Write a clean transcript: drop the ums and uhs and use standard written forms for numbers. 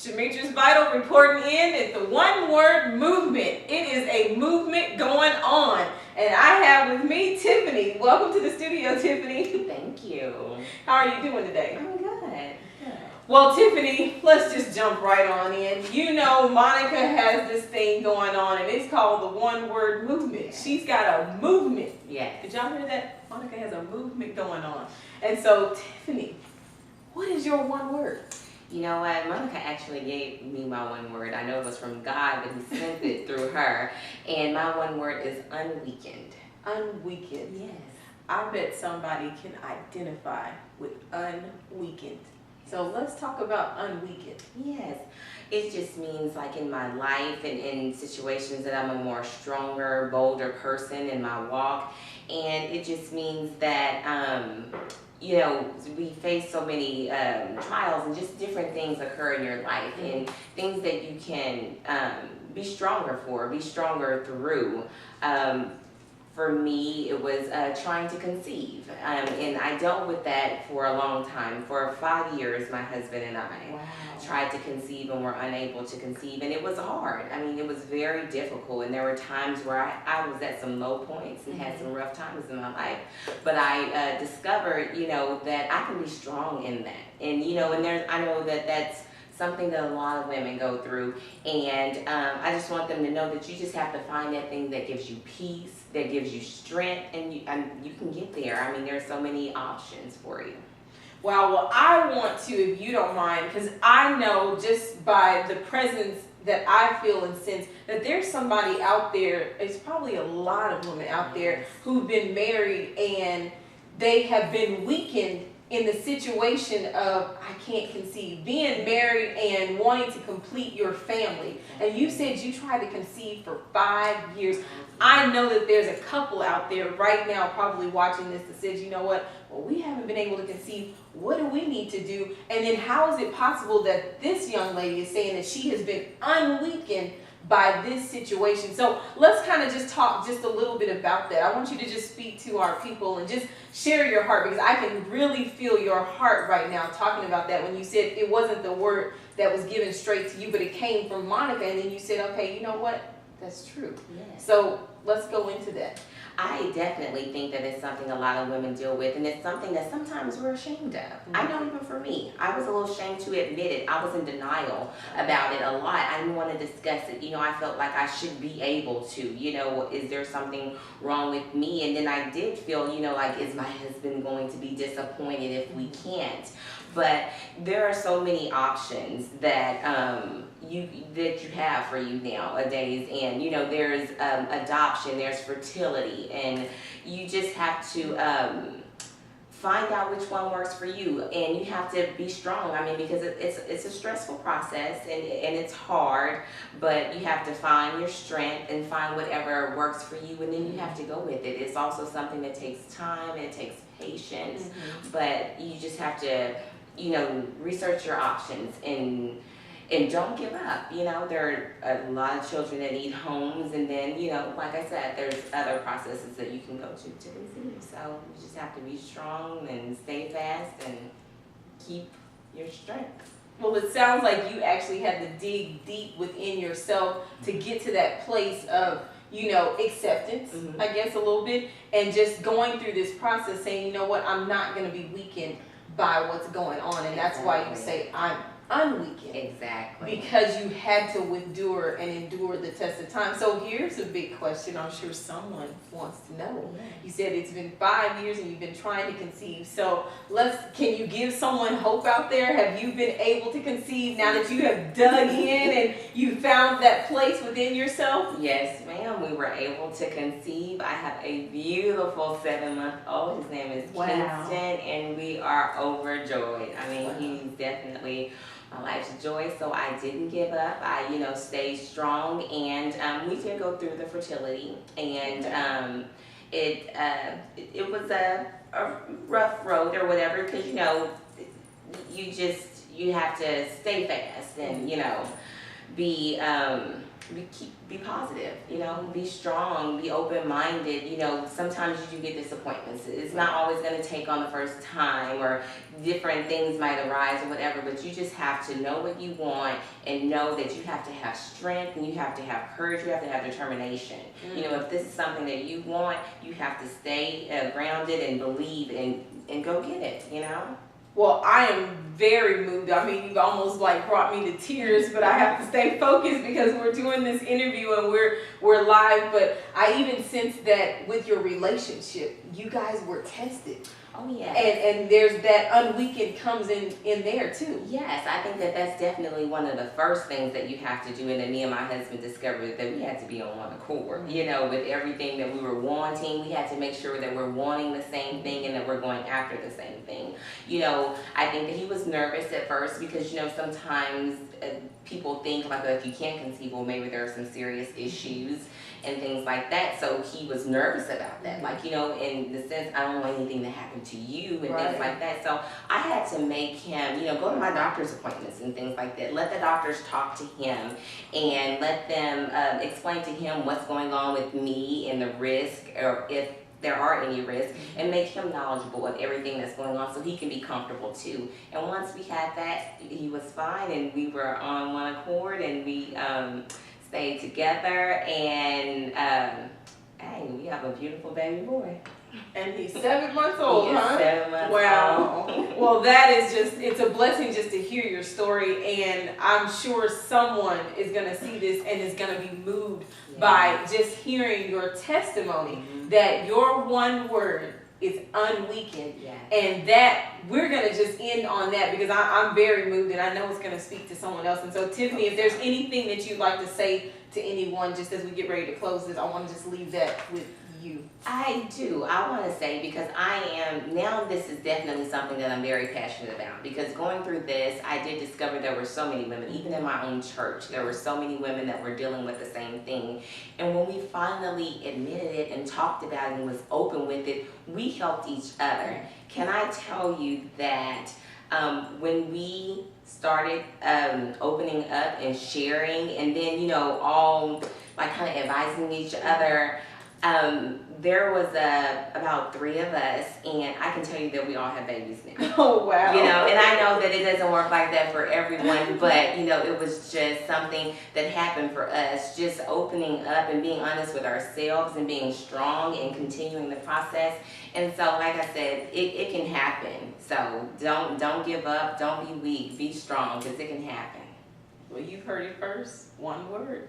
Shemetris Vital reporting in at the One Word Movement. It is a movement going on. And I have with me Tiffany. Welcome to the studio, Tiffany. Thank you. How are you doing today? I'm good. Well, Tiffany, let's just jump right on in. You know, Monica has this thing going on, and it's called the One Word Movement. Yes. She's got a movement. Yes. Did y'all hear that? Monica has a movement going on. And so, Tiffany, what is your one word? You know what? Monica actually gave me my one word. I know it was from God, but he sent it through her. And my one word is unweakened. Unweakened. Yes. I bet somebody can identify with unweakened. So let's talk about unweakened. Yes. It just means like in my life and in situations that I'm a more stronger, bolder person in my walk. And it just means that, you know, we face so many trials and just different things occur in your life and things that you can be stronger for, be stronger through. For me, it was trying to conceive, and I dealt with that for a long time. For 5 years, my husband and I tried to conceive and were unable to conceive, and it was hard. I mean, it was very difficult, and there were times where I was at some low points and had some rough times in my life. But I discovered, you know, that I can be strong in that, and you know, and I know that that's something that a lot of women go through, and I just want them to know that you just have to find that thing that gives you peace, that gives you strength, and you can get there. I mean, there's so many options for you. Wow, well, I want to, if you don't mind, because I know just by the presence that I feel and sense that there's somebody out there, it's probably a lot of women out there who've been married and they have been weakened in the situation of I can't conceive, being married and wanting to complete your family. And you said you tried to conceive for 5 years. I know that there's a couple out there right now probably watching this that says, you know what, well, we haven't been able to conceive. What do we need to do? And then how is it possible that this young lady is saying that she has been unweakened by this situation? So let's kind of just talk just a little bit about that. I want you to just speak to our people and just share your heart, because I can really feel your heart right now talking about that when you said it wasn't the word that was given straight to you, but it came from Monica, and then you said, okay, you know what? That's true. Yes. So let's go into that. I definitely think that it's something a lot of women deal with, and it's something that sometimes we're ashamed of. I know even for me, I was a little ashamed to admit it. I was in denial about it a lot. I didn't want to discuss it. You know, I felt like I should be able to, you know, is there something wrong with me? And then I did feel, you know, like, is my husband going to be disappointed if we can't? But there are so many options that you have for you nowadays, and you know, there's adoption, there's fertility, and you just have to find out which one works for you, and you have to be strong. I mean, because it's a stressful process and it's hard, but you have to find your strength and find whatever works for you, and then you have to go with it. It's also something that takes time and it takes patience, but you just have to, you know, research your options and don't give up. You know, there are a lot of children that need homes, and then, you know, like I said, there's other processes that you can go to conceive. So you just have to be strong and stay fast and keep your strength. Well, it sounds like you actually had to dig deep within yourself to get to that place of, you know, acceptance, I guess, a little bit, and just going through this process saying, you know what, I'm not going to be weakened by what's going on. And that's why you say I'm unweakened. Exactly. Because you had to endure the test of time. So here's a big question I'm sure someone wants to know. You said it's been 5 years and you've been trying to conceive. So can you give someone hope out there? Have you been able to conceive now that you have dug in and you found that place within yourself? Yes, ma'am. We were able to conceive. I have a beautiful 7-month-old. His name is Kingston, and we are overjoyed. I mean, he's definitely my life's joy, so I didn't give up. I, you know, stayed strong, and we did go through the fertility, and it was a rough road or whatever, because, you know, you have to stay fast and, you know, be be positive, you know, be strong, be open-minded. You know, sometimes you do get disappointments. It's not always going to take on the first time, or different things might arise or whatever, but you just have to know what you want and know that you have to have strength, and you have to have courage, you have to have determination. You know, if this is something that you want, you have to stay grounded and believe and go get it, you know? Well, I am very moved. I mean, you've almost like brought me to tears, but I have to stay focused because we're doing this interview and we're live. But I even sense that with your relationship, you guys were tested. Oh, yeah. And there's that unweakened comes in there too. Yes, I think that that's definitely one of the first things that you have to do, and that me and my husband discovered, that we had to be on one accord. You know, with everything that we were wanting, we had to make sure that we're wanting the same thing and that we're going after the same thing. You know, I think that he was nervous at first because, you know, sometimes people think like, if you can't conceive, well, maybe there are some serious issues and things like that. So he was nervous about that. Like, you know, in the sense, I don't want anything to happen to you and things like that. So I had to make him, you know, go to my doctor's appointments and things like that. Let the doctors talk to him and let them explain to him what's going on with me and the risk, or if there are any risks, and make him knowledgeable of everything that's going on so he can be comfortable too. And once we had that, he was fine, and we were on one accord, and we stayed together, and hey, we have a beautiful baby boy. And he's 7 months old, He is huh? 7 months Wow. old. Well, that is just, it's a blessing just to hear your story, and I'm sure someone is going to see this and is going to be moved by just hearing your testimony that your one word is unweakened. And that we're going to just end on that, because I'm very moved, and I know it's going to speak to someone else. And so, Tiffany, if there's anything that you'd like to say to anyone just as we get ready to close this, I want to just leave that with you. I do. I want to say, because now this is definitely something that I'm very passionate about, because going through this, I did discover there were so many women, even in my own church, there were so many women that were dealing with the same thing. And when we finally admitted it and talked about it and was open with it, we helped each other. Can I tell you that when we started opening up and sharing, and then, you know, all like kind of advising each other, there was about 3 of us, and I can tell you that we all have babies now. Oh, wow. You know, and I know that it doesn't work like that for everyone, but, you know, it was just something that happened for us, just opening up and being honest with ourselves and being strong and continuing the process. And so, like I said, it can happen. So don't give up, don't be weak, be strong, because it can happen. Well, you've heard it first. One word.